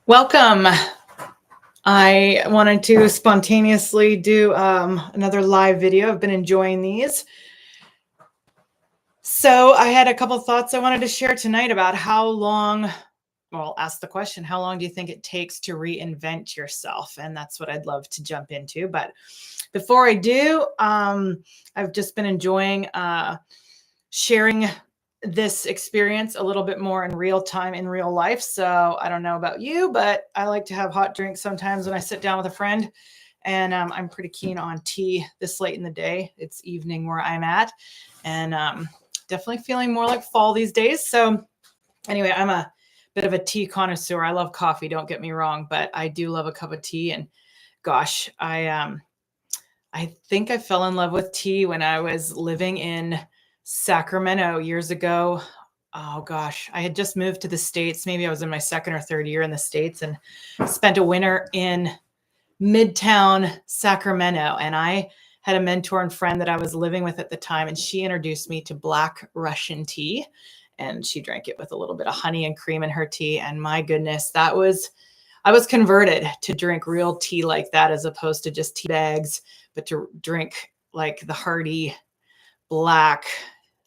Welcome. I wanted to spontaneously do another live video. I've been enjoying these. So I had a couple thoughts I wanted to share tonight about how long, well, I'll ask the question, how long do you think it takes to reinvent yourself? And that's what I'd love to jump into. But before I do, I've just been enjoying sharing this experience a little bit more in real time, in real life. So I don't know about you, but I like to have hot drinks sometimes when I sit down with a friend. And I'm pretty keen on tea this late in the day. It's evening where I'm at, and definitely feeling more like fall these days. So anyway, I'm a bit of a tea connoisseur. I love coffee, don't get me wrong, but I do love a cup of tea. And gosh, I think I fell in love with tea when I was living in Sacramento years ago. Oh gosh, I had just moved to the States. Maybe I was in my second or third year in the States and spent a winter in Midtown Sacramento. And I had a mentor and friend that I was living with at the time, and she introduced me to Black Russian tea. And she drank it with a little bit of honey and cream in her tea. And my goodness, I was converted to drink real tea like that, as opposed to just tea bags, but to drink like the hearty, black,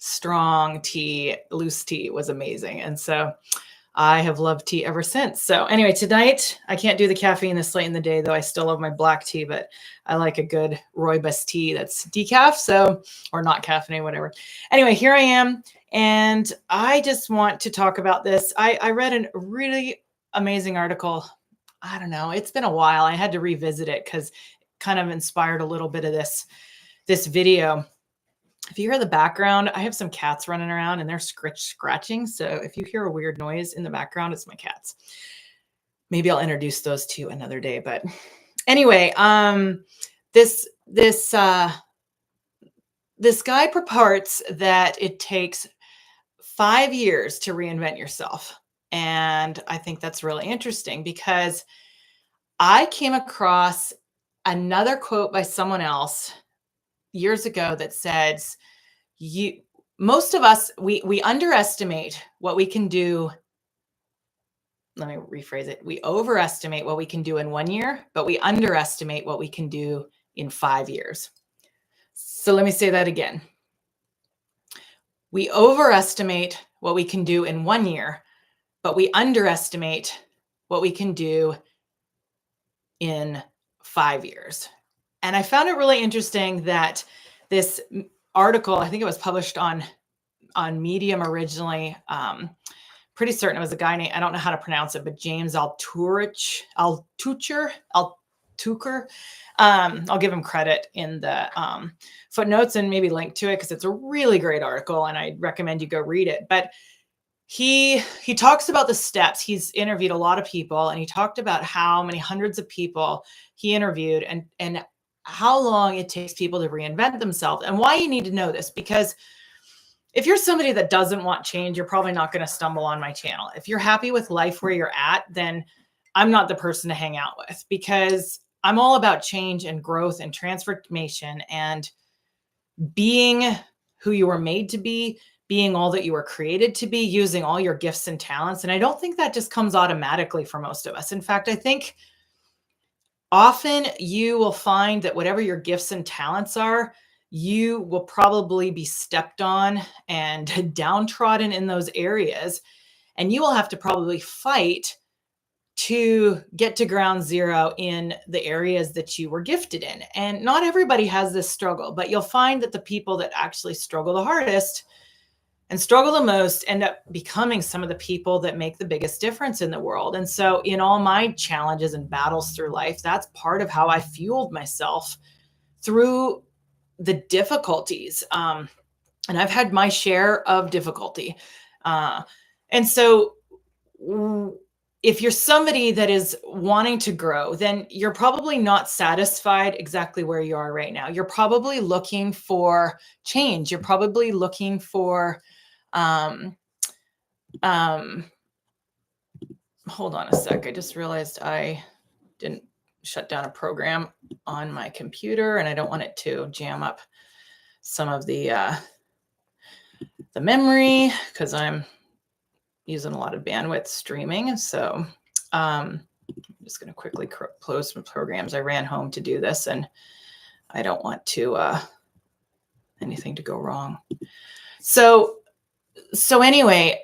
strong tea, loose tea was amazing. And so I have loved tea ever since. So anyway, tonight I can't do the caffeine this late in the day, though I still love my black tea, but I like a good rooibos tea that's decaf, so, or not caffeinated, whatever. Anyway, here I am, and I just want to talk about this. I read a really amazing article. I don't know, it's been a while. I had to revisit it because it kind of inspired a little bit of this video. If you hear the background, I have some cats running around and they're scratching. So if you hear a weird noise in the background, it's my cats. Maybe I'll introduce those to you another day. But anyway, this guy purports that it takes 5 years to reinvent yourself. And I think that's really interesting because I came across another quote by someone else years ago that says, most of us, we underestimate what we can do. Let me rephrase it. We overestimate what we can do in 1 year, but we underestimate what we can do in 5 years. So let me say that again. We overestimate what we can do in 1 year, but we underestimate what we can do in 5 years. And I found it really interesting that this article, I think it was published on Medium originally. Pretty certain it was a guy named, I don't know how to pronounce it, but James Altucher. I'll give him credit in the footnotes and maybe link to it because it's a really great article and I recommend you go read it. But he talks about the steps. He's interviewed a lot of people and he talked about how many hundreds of people he interviewed and how long it takes people to reinvent themselves, and why you need to know this. Because if you're somebody that doesn't want change, you're probably not going to stumble on my channel. If you're happy with life where you're at, then I'm not the person to hang out with, because I'm all about change and growth and transformation and being who you were made to be, being all that you were created to be, using all your gifts and talents. And I don't think that just comes automatically for most of us. In fact, I think often you will find that whatever your gifts and talents are, you will probably be stepped on and downtrodden in those areas. And you will have to probably fight to get to ground zero in the areas that you were gifted in. And not everybody has this struggle, but you'll find that the people that actually struggle the hardest and struggle the most end up becoming some of the people that make the biggest difference in the world. And so in all my challenges and battles through life, that's part of how I fueled myself through the difficulties. And I've had my share of difficulty. And so if you're somebody that is wanting to grow, then you're probably not satisfied exactly where you are right now. You're probably looking for change. You're probably looking for, hold on a sec. I just realized I didn't shut down a program on my computer and I don't want it to jam up some of the memory because I'm using a lot of bandwidth streaming. So I'm just going to quickly close some programs. I ran home to do this, and I don't want anything to go wrong. So anyway,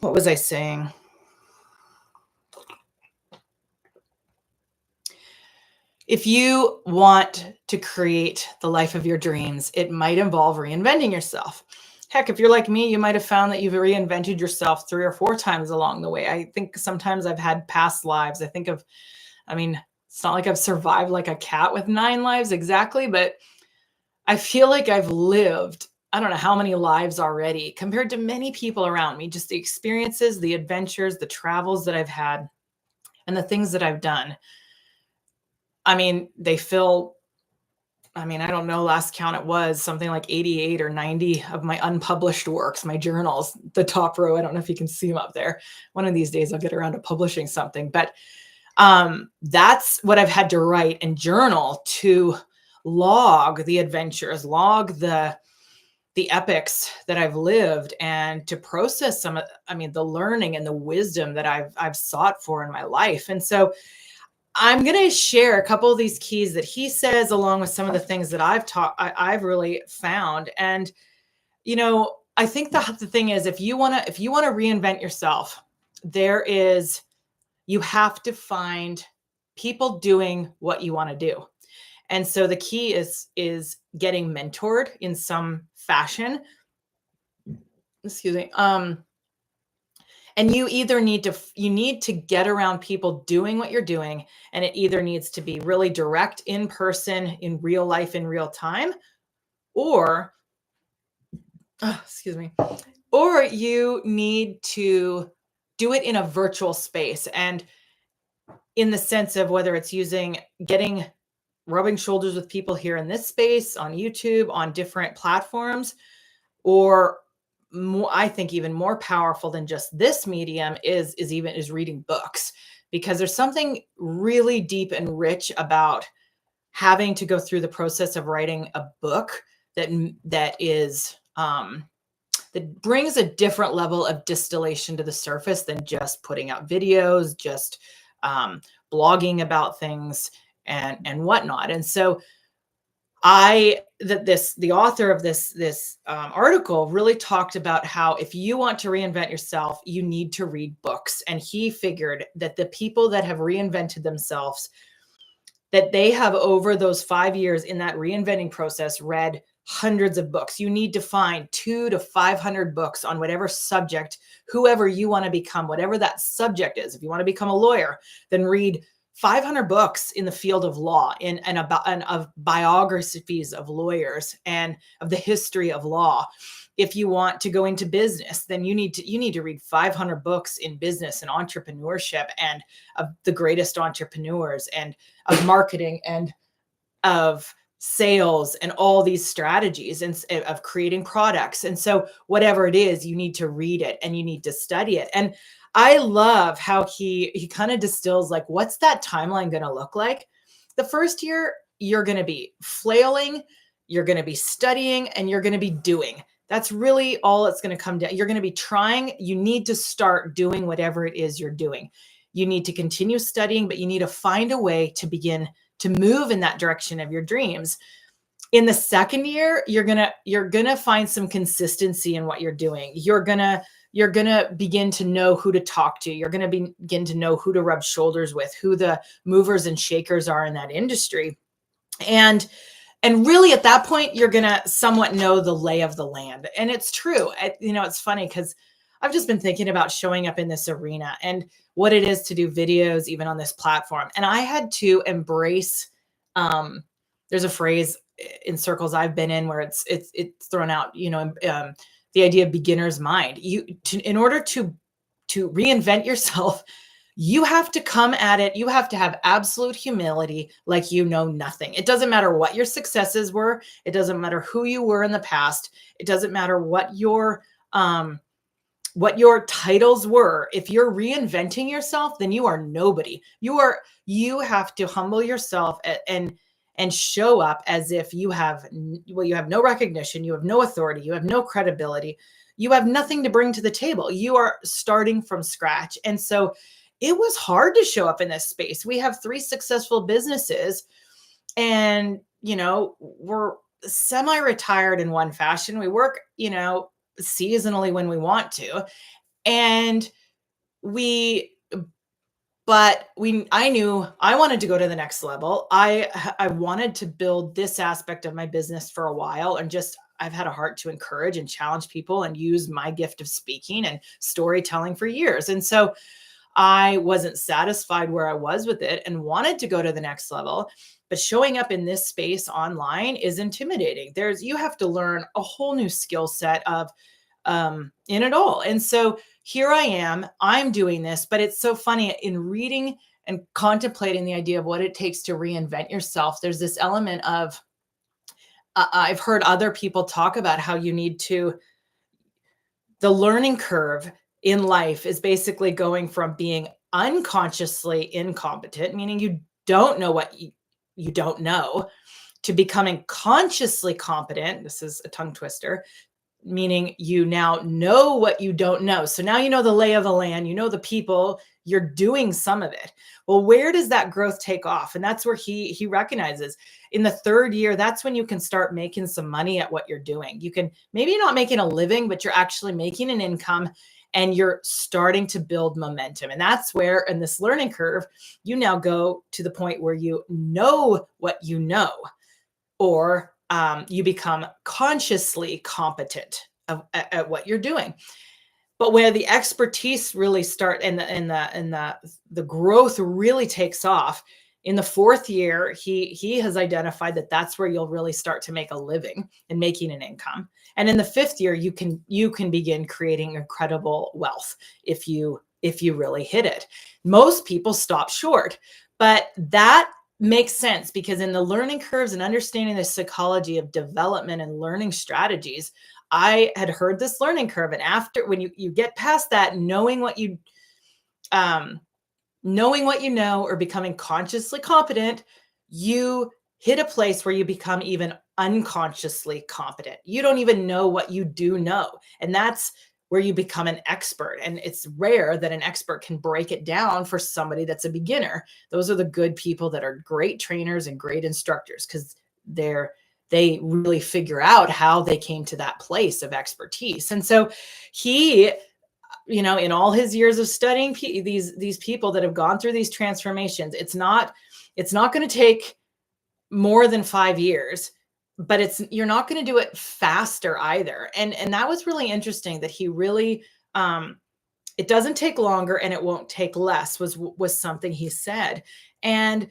what was I saying? If you want to create the life of your dreams, it might involve reinventing yourself. Heck, if you're like me, you might have found that you've reinvented yourself 3 or 4 times along the way. I think sometimes I've had past lives. I mean, it's not like I've survived like a cat with 9 lives exactly, but I feel like I've lived, I don't know how many lives already compared to many people around me. Just the experiences, the adventures, the travels that I've had, and the things that I've done. I mean, I don't know, last count it was something like 88 or 90 of my unpublished works, my journals, the top row. I don't know if you can see them up there. One of these days I'll get around to publishing something, but that's what I've had to write and journal to log the adventures, log the epics that I've lived, and to process some of, the learning and the wisdom that I've sought for in my life. And so I'm going to share a couple of these keys that he says, along with some of the things that I've really found. And, I think the thing is, if you want to reinvent yourself, you have to find people doing what you want to do. And so the key is getting mentored in some fashion. Excuse me. And you either need to get around people doing what you're doing, and it either needs to be really direct, in person, in real life, in real time, or or you need to do it in a virtual space. And in the sense of whether it's rubbing shoulders with people here in this space, on YouTube, on different platforms, or more, I think even more powerful than just this medium is reading books, because there's something really deep and rich about having to go through the process of writing a book that brings a different level of distillation to the surface than just putting out videos, just blogging about things and whatnot. And so the author of this article really talked about how if you want to reinvent yourself, you need to read books. And he figured that the people that have reinvented themselves, that they have over those 5 years in that reinventing process read hundreds of books. You need to find 200 to 500 books on whatever subject, whoever you want to become, whatever that subject is. If you want to become a lawyer, then read 500 books in the field of law and of biographies of lawyers and of the history of law. If you want to go into business, then you need to read 500 books in business and entrepreneurship, and of the greatest entrepreneurs, and of marketing, and of sales, and all these strategies, and of creating products. And so whatever it is, you need to read it and you need to study it. And I love how he kind of distills, like, what's that timeline going to look like? The first year, you're going to be flailing, you're going to be studying, and you're going to be doing. That's really all it's going to come down. You're going to be trying. You need to start doing whatever it is you're doing. You need to continue studying, but you need to find a way to begin to move in that direction of your dreams. In the second year, you're going to find some consistency in what you're doing. You're going to begin to know who to talk to. You're going to begin to know who to rub shoulders with, who the movers and shakers are in that industry. And really at that point, you're going to somewhat know the lay of the land. And it's true. It's funny because I've just been thinking about showing up in this arena and what it is to do videos, even on this platform. And I had to embrace, there's a phrase in circles I've been in where it's thrown out, the idea of beginner's mind. In order to reinvent yourself, you have to come at it. You have to have absolute humility, like you know nothing. It doesn't matter what your successes were. It doesn't matter who you were in the past. It doesn't matter what your titles were. If you're reinventing yourself, then you are nobody. You have to humble yourself and show up as if you have no recognition, you have no authority, you have no credibility, you have nothing to bring to the table. You are starting from scratch. And so it was hard to show up in this space. We have 3 successful businesses, and, we're semi-retired in one fashion. We work, seasonally when we want to. And we I knew I wanted to go to the next level. I wanted to build this aspect of my business for a while, and just I've had a heart to encourage and challenge people and use my gift of speaking and storytelling for years. And so I wasn't satisfied where I was with it and wanted to go to the next level. But showing up in this space online is intimidating. You have to learn a whole new skill set of in it all. And so here I am, I'm doing this, but it's so funny in reading and contemplating the idea of what it takes to reinvent yourself. There's this element of, I've heard other people talk about how the learning curve in life is basically going from being unconsciously incompetent, meaning you don't know what you don't know, to becoming consciously competent. This is a tongue twister, meaning you now know what you don't know. So now you know the lay of the land, you know the people, you're doing some of it. Well, where does that growth take off? And that's where he recognizes in the 3rd year, that's when you can start making some money at what you're doing. You can, maybe you're not making a living, but you're actually making an income, and you're starting to build momentum. And that's where in this learning curve, you now go to the point where you know what you know, or you become consciously competent at what you're doing. But where the expertise really start and the growth really takes off in the 4th year, he has identified that that's where you'll really start to make a living and making an income. And in the 5th year, you can begin creating incredible wealth if you really hit it. Most people stop short, but that makes sense because in the learning curves and understanding the psychology of development and learning strategies, I had heard this learning curve. And after, when you get past that, knowing what you know or becoming consciously competent, you hit a place where you become even unconsciously competent. You don't even know what you do know. And that's where you become an expert. And it's rare that an expert can break it down for somebody that's a beginner. Those are the good people that are great trainers and great instructors, because they really figure out how they came to that place of expertise. And so he, in all his years of studying these people that have gone through these transformations, it's not going to take more than 5 years, but you're not going to do it faster either. And that was really interesting that he really, it doesn't take longer and it won't take less was something he said. And,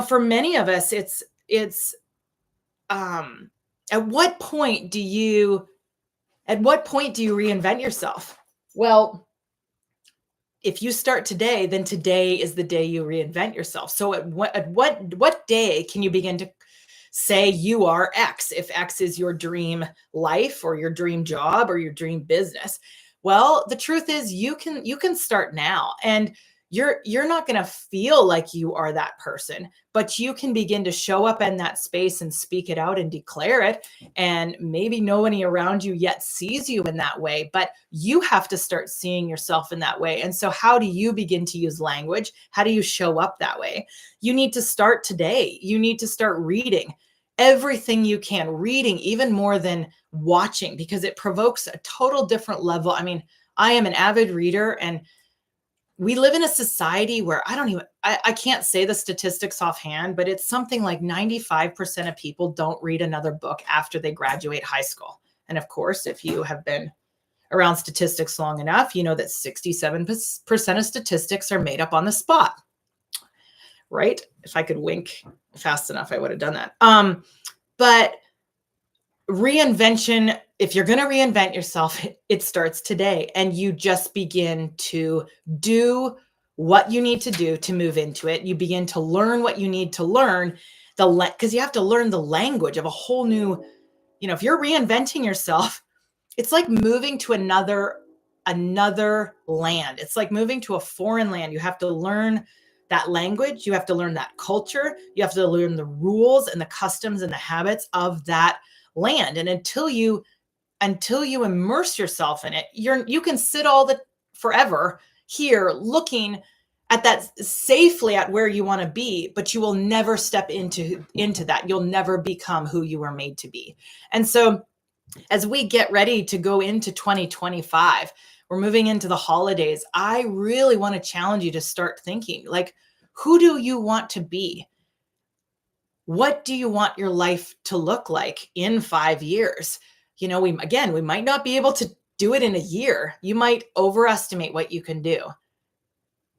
for many of us, it's, at what point do you reinvent yourself? Well, if you start today, then today is the day you reinvent yourself. So at what day can you begin to say you are X, if X is your dream life or your dream job or your dream business? Well, the truth is you can start now, and you're not going to feel like you are that person, but you can begin to show up in that space and speak it out and declare it. And maybe nobody around you yet sees you in that way, but you have to start seeing yourself in that way. And so how do you begin to use language? How do you show up that way? You need to start today. You need to start reading everything you can, reading even more than watching, because it provokes a total different level. I mean, I am an avid reader, and we live in a society where I can't say the statistics offhand, but it's something like 95% of people don't read another book after they graduate high school. And of course, if you have been around statistics long enough, you know that 67% of statistics are made up on the spot, right? If I could wink fast enough, I would have done that. But reinvention, if you're going to reinvent yourself, it starts today, and you just begin to do what you need to do to move into it. You begin to learn what you need to learn, because you have to learn the language of a whole new, if you're reinventing yourself, it's like moving to another land. It's like moving to a foreign land. You have to learn that language. You have to learn that culture. You have to learn the rules and the customs and the habits of that land. And until you immerse yourself in it, you can sit forever here looking at that safely at where you want to be, but you will never step into that. You'll never become who you were made to be. And so as we get ready to go into 2025, we're moving into the holidays. I really want to challenge you to start thinking, like, who do you want to be? What do you want your life to look like in 5 years? We might not be able to do it in a year. You might overestimate what you can do,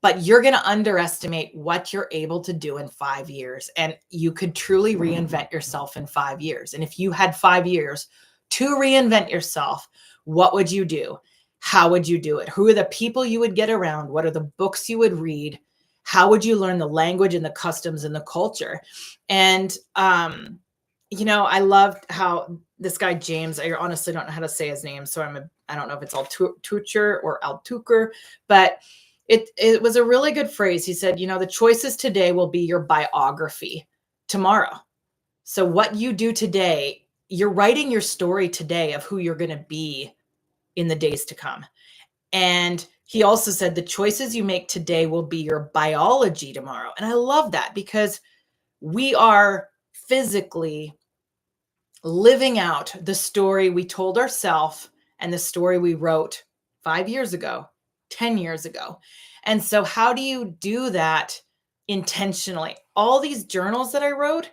but you're going to underestimate what you're able to do in 5 years. And you could truly reinvent yourself in 5 years. And if you had 5 years to reinvent yourself, what would you do? How would you do it? Who are the people you would get around? What are the books you would read? How would you learn the language and the customs and the culture? And, I loved how this guy, James, I honestly don't know how to say his name. So I don't know if it's Altucher or Altucher, but it was a really good phrase. He said, the choices today will be your biography tomorrow. So what you do today, you're writing your story today of who you're going to be in the days to come. And he also said the choices you make today will be your biology tomorrow. And I love that because we are physically living out the story we told ourselves and the story we wrote 5 years ago, 10 years ago. And so how do you do that intentionally? All these journals that I wrote,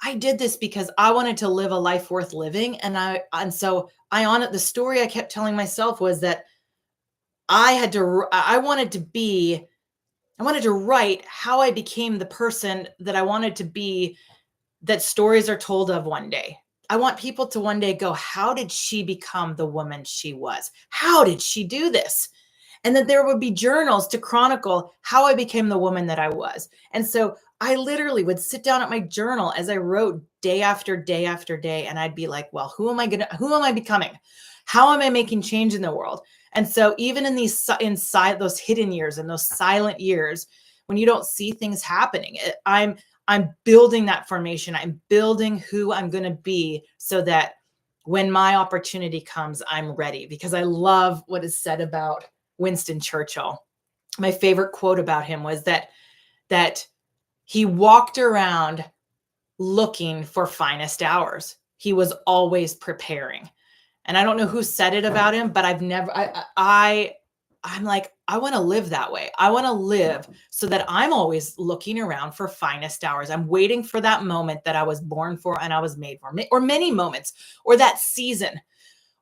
I did this because I wanted to live a life worth living. And so the story I kept telling myself was that I wanted to write how I became the person that I wanted to be, that stories are told of one day. I want people to one day go, how did she become the woman she was? How did she do this? And that there would be journals to chronicle how I became the woman that I was. And so I literally would sit down at my journal as I wrote day after day after day. And I'd be like, well, who am I becoming? How am I making change in the world? And so even in inside those hidden years and those silent years, when you don't see things happening, I'm building that formation. I'm building who I'm going to be so that when my opportunity comes, I'm ready. Because I love what is said about Winston Churchill. My favorite quote about him was that he walked around looking for finest hours. He was always preparing. And I don't know who said it about him, but I'm like, I want to live that way. I want to live so that I'm always looking around for finest hours. I'm waiting for that moment that I was born for and I was made for, or many moments, or that season,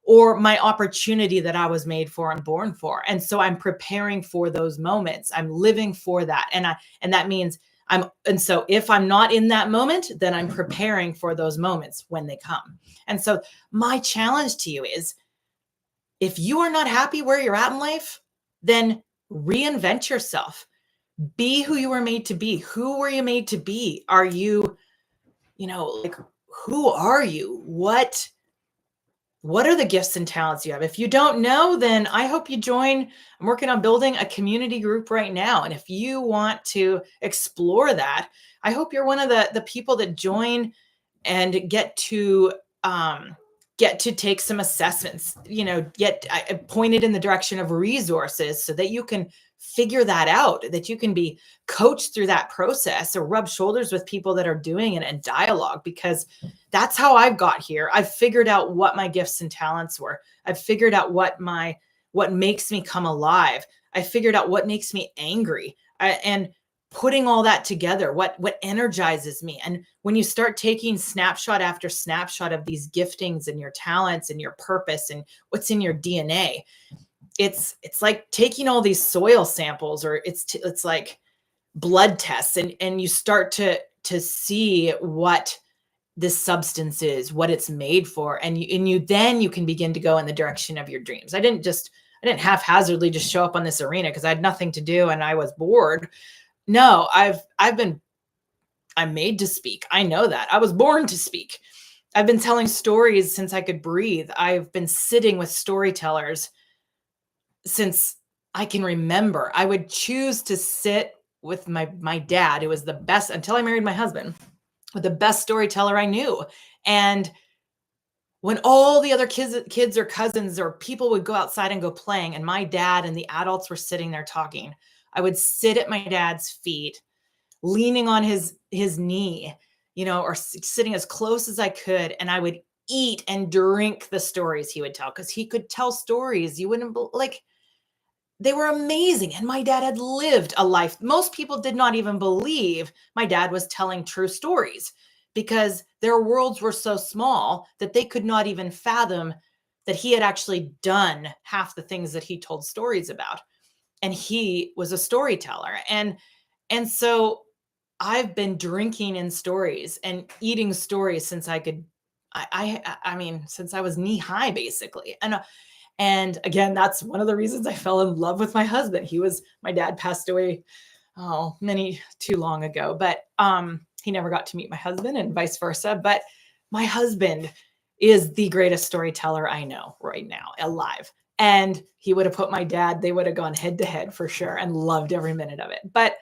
or my opportunity that I was made for and born for. And so I'm preparing for those moments. I'm living for that. And that means and so if I'm not in that moment, then I'm preparing for those moments when they come. And so my challenge to you is, if you are not happy where you're at in life, then reinvent yourself. Be who you were made to be. Who were you made to be? Are you, like, who are you? What are the gifts and talents you have? If you don't know, then I hope you join. I'm working on building a community group right now. And if you want to explore that, I hope you're one of the people that join and get to take some assessments, get pointed in the direction of resources so that you can figure that out, that you can be coached through that process or rub shoulders with people that are doing it and dialogue, because that's how I've got here. I've figured out what my gifts and talents were. I've figured out what makes me come alive. I figured out what makes me angry. And putting all that together, what energizes me. And when you start taking snapshot after snapshot of these giftings and your talents and your purpose and what's in your DNA, it's like taking all these soil samples, or it's like blood tests, and you start to see what this substance is, what it's made for, and you can begin to go in the direction of your dreams. I didn't haphazardly just show up on this arena because I had nothing to do and I was bored. No, I'm made to speak. I know that. I was born to speak. I've been telling stories since I could breathe. I've been sitting with storytellers since I can remember. I would choose to sit with my dad, who was the best, until I married my husband, with the best storyteller I knew. And when all the other kids or cousins or people would go outside and go playing, and my dad and the adults were sitting there talking, I would sit at my dad's feet, leaning on his knee, or sitting as close as I could. And I would eat and drink the stories he would tell, because he could tell stories you wouldn't like. They were amazing. And my dad had lived a life. Most people did not even believe my dad was telling true stories, because their worlds were so small that they could not even fathom that he had actually done half the things that he told stories about. And he was a storyteller. And so I've been drinking in stories and eating stories since I could, I mean, since I was knee high, basically. And again, that's one of the reasons I fell in love with my husband. My dad passed away, too long ago, but he never got to meet my husband, and vice versa. But my husband is the greatest storyteller I know right now, alive. And he would have put my dad, they would have gone head to head for sure, and loved every minute of it. But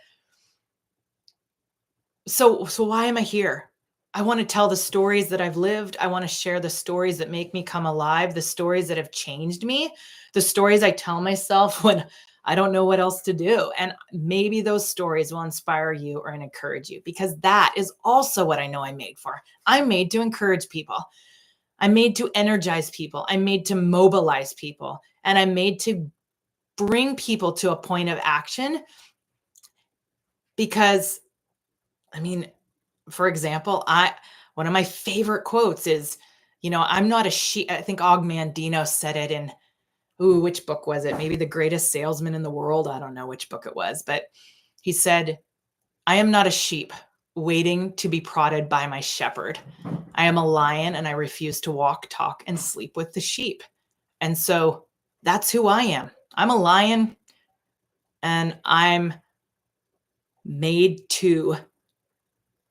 so why am I here? I want to tell the stories that I've lived. I want to share the stories that make me come alive, the stories that have changed me, the stories I tell myself when I don't know what else to do. And maybe those stories will inspire you or encourage you, because that is also what I know I'm made for. I'm made to encourage people. I'm made to energize people. I'm made to mobilize people. And I'm made to bring people to a point of action, because, I mean, for example, one of my favorite quotes is, I'm not a sheep. I think Og Mandino said it in, which book was it? Maybe The Greatest Salesman in the World. I don't know which book it was, but he said, I am not a sheep waiting to be prodded by my shepherd. I am a lion, and I refuse to walk, talk, and sleep with the sheep. And so that's who I am. I'm a lion, and I'm made to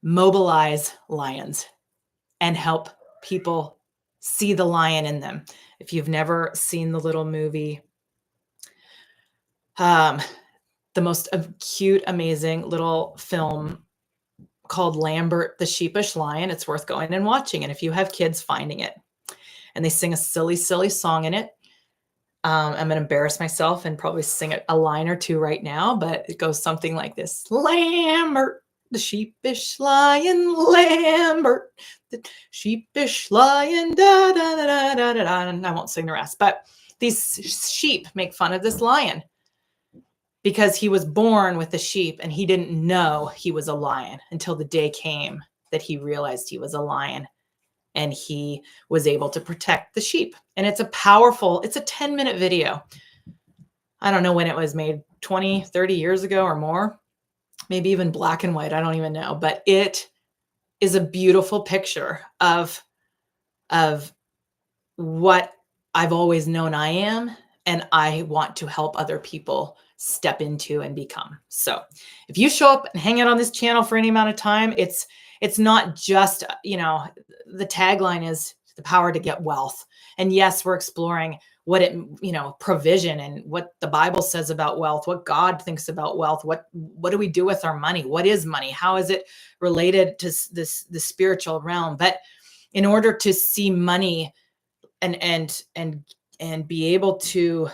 mobilize lions and help people see the lion in them. If you've never seen the little movie, the most cute, amazing little film called Lambert the Sheepish Lion, it's worth going and watching. And if you have kids, finding it. And they sing a silly, silly song in it. I'm going to embarrass myself and probably sing it a line or two right now, but it goes something like this. Lambert, the sheepish lion, Lambert, the sheepish lion, da da da da da da da. And I won't sing the rest, but these sheep make fun of this lion because he was born with the sheep, and he didn't know he was a lion until the day came that he realized he was a lion. And he was able to protect the sheep. And it's a 10-minute video. I don't know when it was made, 20, 30 years ago or more, maybe even black and white. I don't even know, but it is a beautiful picture of what I've always known I am, and I want to help other people step into and become. So if you show up and hang out on this channel for any amount of time, it's not just, the tagline is the power to get wealth. And yes, we're exploring what provision and what the Bible says about wealth, what God thinks about wealth, what do we do with our money? What is money? How is it related to the spiritual realm? But in order to see money and be able to,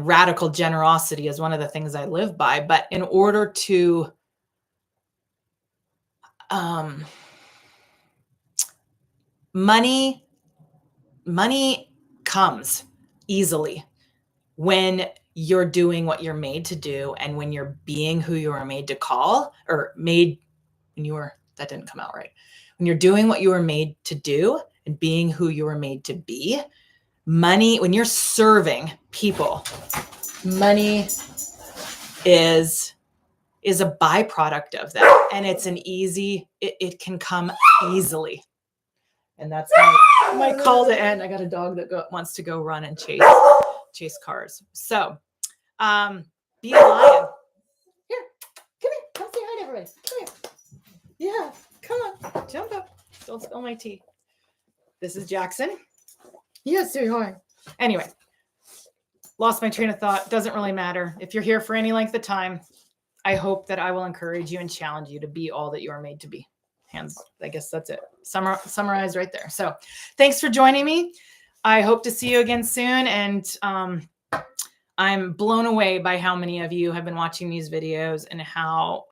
radical generosity is one of the things I live by. But in order to money comes easily when you're doing what you're made to do, and when you're being who you are made to call, or that didn't come out right. When you're doing what you were made to do and being who you were made to be, money, when you're serving people, money is a byproduct of that. And it's it can come easily. And that's my call to end. I got a dog that wants to go run and chase cars. So, be a lion. Here, come here. Come say hi to everybody. Come here. Yeah, come on. Jump up. Don't spill my tea. This is Jackson. Yes, say hi. Anyway, lost my train of thought. Doesn't really matter. If you're here for any length of time, I hope that I will encourage you and challenge you to be all that you are made to be. I guess that's it. Summarized right there. So thanks for joining me. I hope to see you again soon. And I'm blown away by how many of you have been watching these videos and how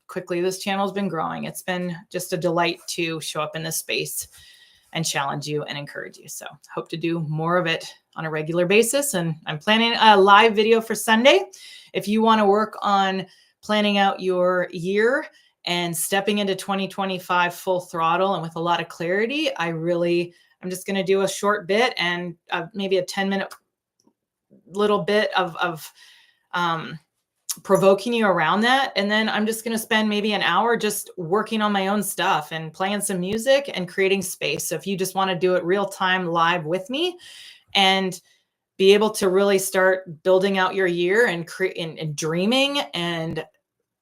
quickly this channel has been growing. It's been just a delight to show up in this space and challenge you and encourage you. So hope to do more of it on a regular basis. And I'm planning a live video for Sunday. If you want to work on planning out your year and stepping into 2025 full throttle and with a lot of clarity, I'm just going to do a short bit and maybe a 10-minute little bit of provoking you around that. And then I'm just going to spend maybe an hour just working on my own stuff and playing some music and creating space. So if you just want to do it real time live with me and be able to really start building out your year and dreaming and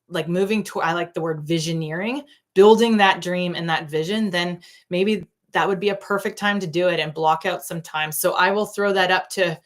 like moving to, I like the word visioneering, building that dream and that vision, then maybe that would be a perfect time to do it and block out some time. So I will throw that up to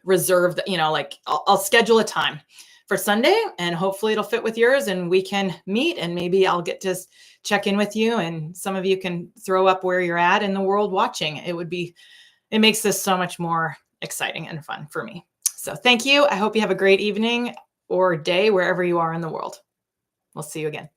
reserve the, like I'll schedule a time for Sunday and hopefully it'll fit with yours and we can meet and maybe I'll get to check in with you and some of you can throw up where you're at in the world watching. It makes this so much more exciting and fun for me. So thank you. I hope you have a great evening or day wherever you are in the world. We'll see you again.